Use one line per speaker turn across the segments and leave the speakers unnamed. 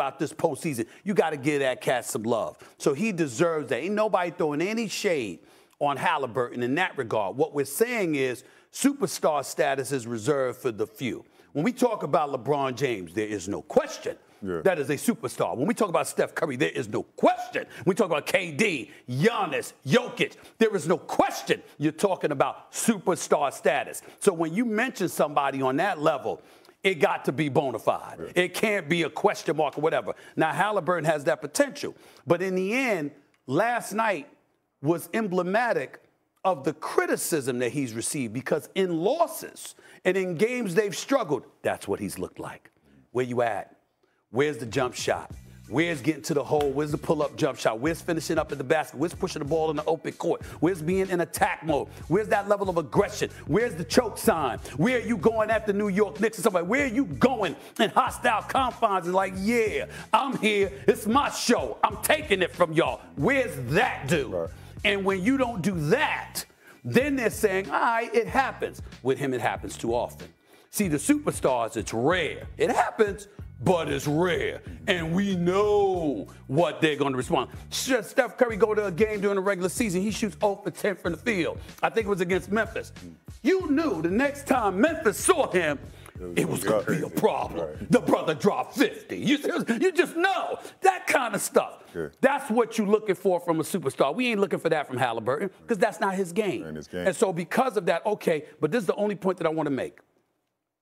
throughout this postseason. You got to give that cat some love. So he deserves that. Ain't nobody throwing any shade on Haliburton in that regard. What we're saying is superstar status is reserved for the few. When we talk about LeBron James, there is no question that is a superstar. When we talk about Steph Curry, there is no question. When we talk about KD, Giannis, Jokic, there is no question you're talking about superstar status. So when you mention somebody on that level, it got to be bona fide. Yeah. It can't be a question mark or whatever. Now, Haliburton has that potential. But in the end, last night was emblematic of the criticism that he's received, because in losses and in games they've struggled, that's what he's looked like. Where you at? Where's the jump shot? Where's getting to the hole? Where's the pull-up jump shot? Where's finishing up at the basket? Where's pushing the ball in the open court? Where's being in attack mode? Where's that level of aggression? Where's the choke sign? Where are you going at the New York Knicks or somebody? Where are you going in hostile confines and like, yeah, I'm here. It's my show. I'm taking it from y'all. Where's that dude? Right. And when you don't do that, then they're saying, all right, it happens. With him, it happens too often. See, the superstars, it's rare. It happens, but it's rare. And we know what they're going to respond. Steph Curry go to a game during the regular season. He shoots 0 for 10 from the field. I think it was against Memphis. You knew the next time Memphis saw him, it was going to be a problem. Right. The brother dropped 50. You just know that kind of stuff. Sure. That's what you're looking for from a superstar. We ain't looking for that from Haliburton because that's not his game. And so because of that, okay, but this is the only point that I want to make.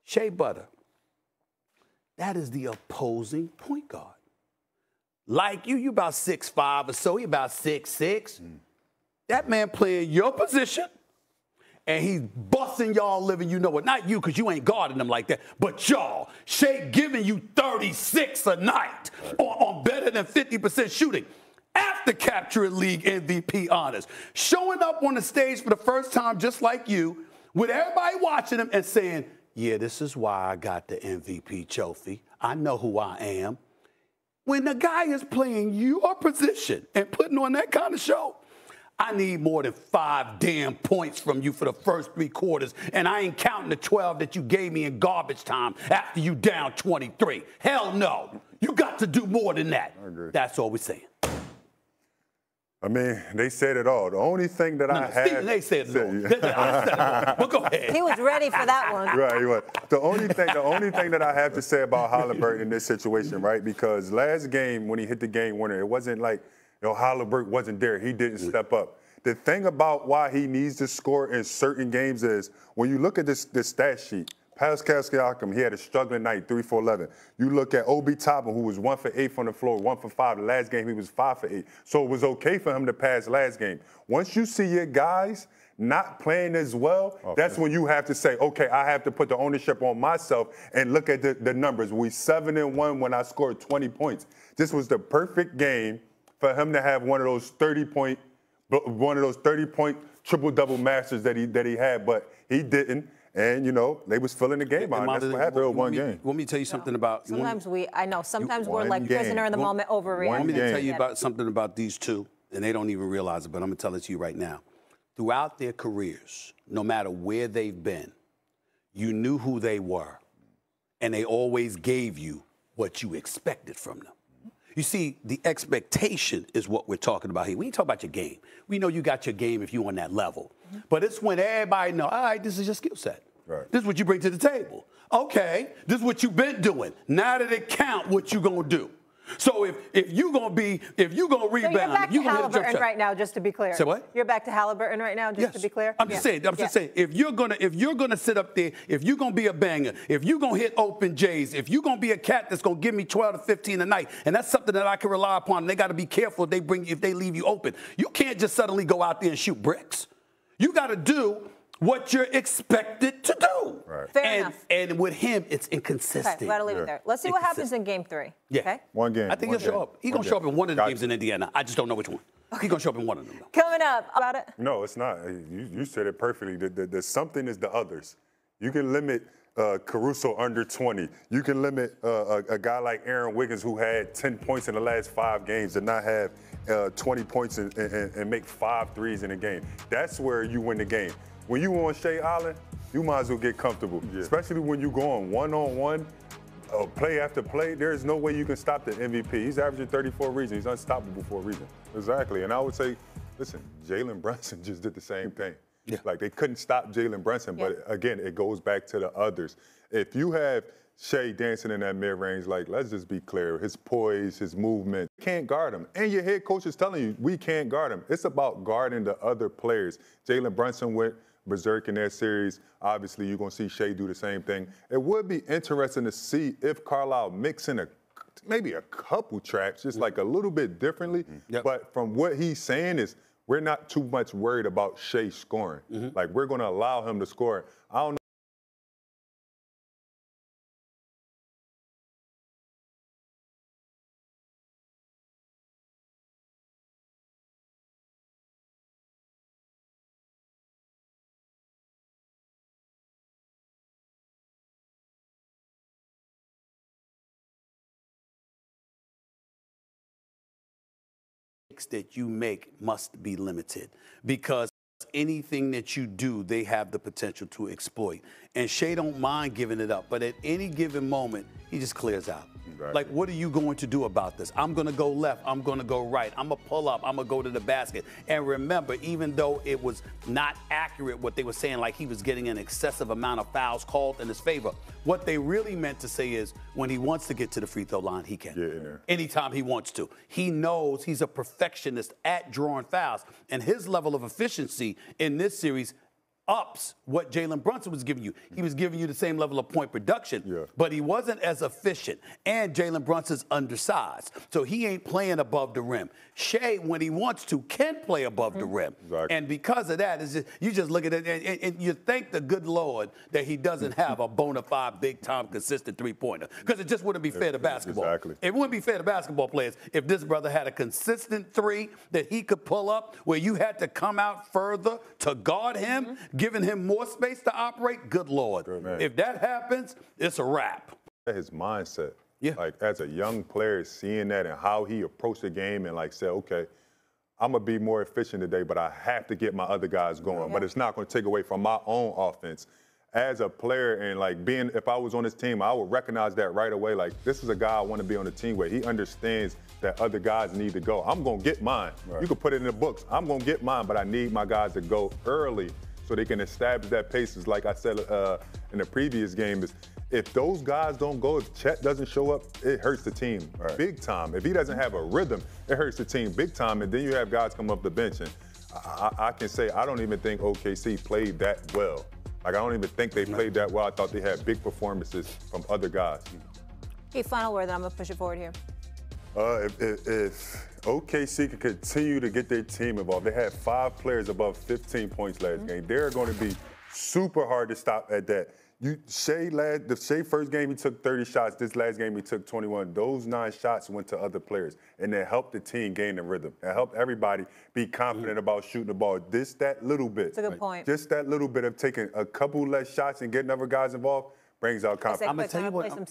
Shea Butter, that is the opposing point guard. Like you about 6'5" or so, he about 6'6". That man playing your position, and he's busting y'all living, you know what? Not you, because you ain't guarding them like that, but y'all. Shea giving you 36 a night on better than 50% shooting. After capturing league MVP honors. Showing up on the stage for the first time just like you, with everybody watching him and saying, yeah, this is why I got the MVP trophy. I know who I am. When the guy is playing your position and putting on that kind of show, I need more than 5 damn points from you for the first 3 quarters, and I ain't counting the 12 that you gave me in garbage time after you down 23. Hell no. You got to do more than that. I agree. That's all we're saying.
I mean, they said it all. The only thing that I had...
Stephen A. said it all. But go ahead.
He was ready for that one.
Right, he was. The only thing that I have to say about Haliburton in this situation, right, because last game when he hit the game winner, it wasn't like, Haliburton wasn't there. He didn't step up. The thing about why he needs to score in certain games is when you look at this stat sheet, Pascal Siakam, he had a struggling night, 3 for 11. You look at Obi Toppin, who was 1 for 8 from the floor, 1 for 5. The last game, he was 5 for 8. So it was okay for him to pass last game. Once you see your guys not playing as well, that's when you have to say, okay, I have to put the ownership on myself and look at the numbers. We 7-1 when I scored 20 points. This was the perfect game for him to have one of those 30-point triple-double masters that he had, but he didn't. And, they was filling the game out. That's what happened. One game.
Want me to tell you something about...
Sometimes we're like prisoner in the moment, overreacting.
Want me to tell you about something about these two, and they don't even realize it, but I'm going to tell it to you right now. Throughout their careers, no matter where they've been, you knew who they were, and they always gave you what you expected from them. You see, the expectation is what we're talking about here. We ain't talking about your game. We know you got your game if you're on that level. But it's when everybody know, all right, this is your skill set. Right. This is what you bring to the table. Okay, this is what you've been doing. Now that it count, what you gonna do? So if you're gonna rebound,
you're back to Haliburton right now, just to be clear.
Say what?
You're back to Haliburton right now, just to be clear.
I'm just saying. If you're gonna sit up there, if you're gonna be a banger, if you're gonna hit open J's, if you're gonna be a cat that's gonna give me 12 to 15 a night, and that's something that I can rely upon. And they got to be careful if they leave you open. You can't just suddenly go out there and shoot bricks. You got to do what you're expected to do.
Right. Fair enough.
And with him, it's inconsistent.
Okay, gotta leave it there. Let's see what happens in Game 3.
Yeah.
Okay?
One game.
I think he'll show up. He's going to show up in one of the games in Indiana. I just don't know which one. He's going to show up in one of them, though.
Coming up about it.
No, it's not. You said it perfectly. The something is the others. You can limit Caruso under 20. You can limit a guy like Aaron Wiggins, who had 10 points in the last 5 games, to not have 20 points and make 5 threes in a game. That's where you win the game. When you on Shea Allen, you might as well get comfortable, especially when you go on one-on-one. play after play, there is no way you can stop the MVP. He's averaging 34 reasons. He's unstoppable for a reason. Exactly. And I would say, listen, Jalen Brunson just did the same thing.
Yeah.
Like, they couldn't stop Jalen Brunson, but again, it goes back to the others. If you have Shea dancing in that mid-range, like, let's just be clear, his poise, his movement, you can't guard him. And your head coach is telling you, we can't guard him. It's about guarding the other players. Jalen Brunson went berserk in that series. Obviously, you're going to see Shea do the same thing. It would be interesting to see if Carlisle mix in maybe a couple traps, just like a little bit differently. But from what he's saying is, we're not too much worried about Shea scoring. Like, we're going to allow him to score. I don't know.
That you make must be limited, because anything that you do, they have the potential to exploit. And Shea don't mind giving it up, but at any given moment, he just clears out. Exactly. Like, what are you going to do about this? I'm going to go left. I'm going to go right. I'm going to pull up. I'm going to go to the basket. And remember, even though it was not accurate what they were saying, like he was getting an excessive amount of fouls called in his favor, what they really meant to say is when he wants to get to the free throw line, he can.
Yeah.
Anytime he wants to. He knows he's a perfectionist at drawing fouls. And his level of efficiency in this series ups what Jalen Brunson was giving you. He was giving you the same level of point production, but he wasn't as efficient. And Jalen Brunson's undersized, so he ain't playing above the rim. Shea, when he wants to, can play above the rim.
Exactly.
And because of that, it's just, you just look at it and you thank the good Lord that he doesn't have a bona fide, big-time, consistent three-pointer, because it just wouldn't be fair to basketball.
Exactly.
It wouldn't be fair to basketball players if this brother had a consistent three that he could pull up where you had to come out further to guard him, giving him more space to operate. Good Lord. If that happens, it's a wrap.
His mindset. Like, as a young player, seeing that and how he approached the game and, like, said, okay, I'm going to be more efficient today, but I have to get my other guys going. But it's not going to take away from my own offense. As a player and, like, if I was on his team, I would recognize that right away. Like, this is a guy I want to be on the team with. He understands that other guys need to go. I'm going to get mine. You can put it in the books. I'm going to get mine, but I need my guys to go early so they can establish that pace. Is like I said in the previous game, is if those guys don't go, if Chet doesn't show up, it hurts the team big time. If he doesn't have a rhythm, it hurts the team big time. And then you have guys come up the bench. And I can say I don't even think OKC played that well. Like, I don't even think they played that well. I thought they had big performances from other guys.
Okay, final word, then I'm going to push it forward here.
If OKC can continue to get their team involved, they had 5 players above 15 points last game. They're going to be super hard to stop at that. The Shea first game, he took 30 shots. This last game, he took 21. Those 9 shots went to other players, and they helped the team gain the rhythm. It helped everybody be confident about shooting the ball. That little bit.
That's a good point.
Just that little bit of taking a couple less shots and getting other guys involved brings out confidence.
I'm going to tell you what.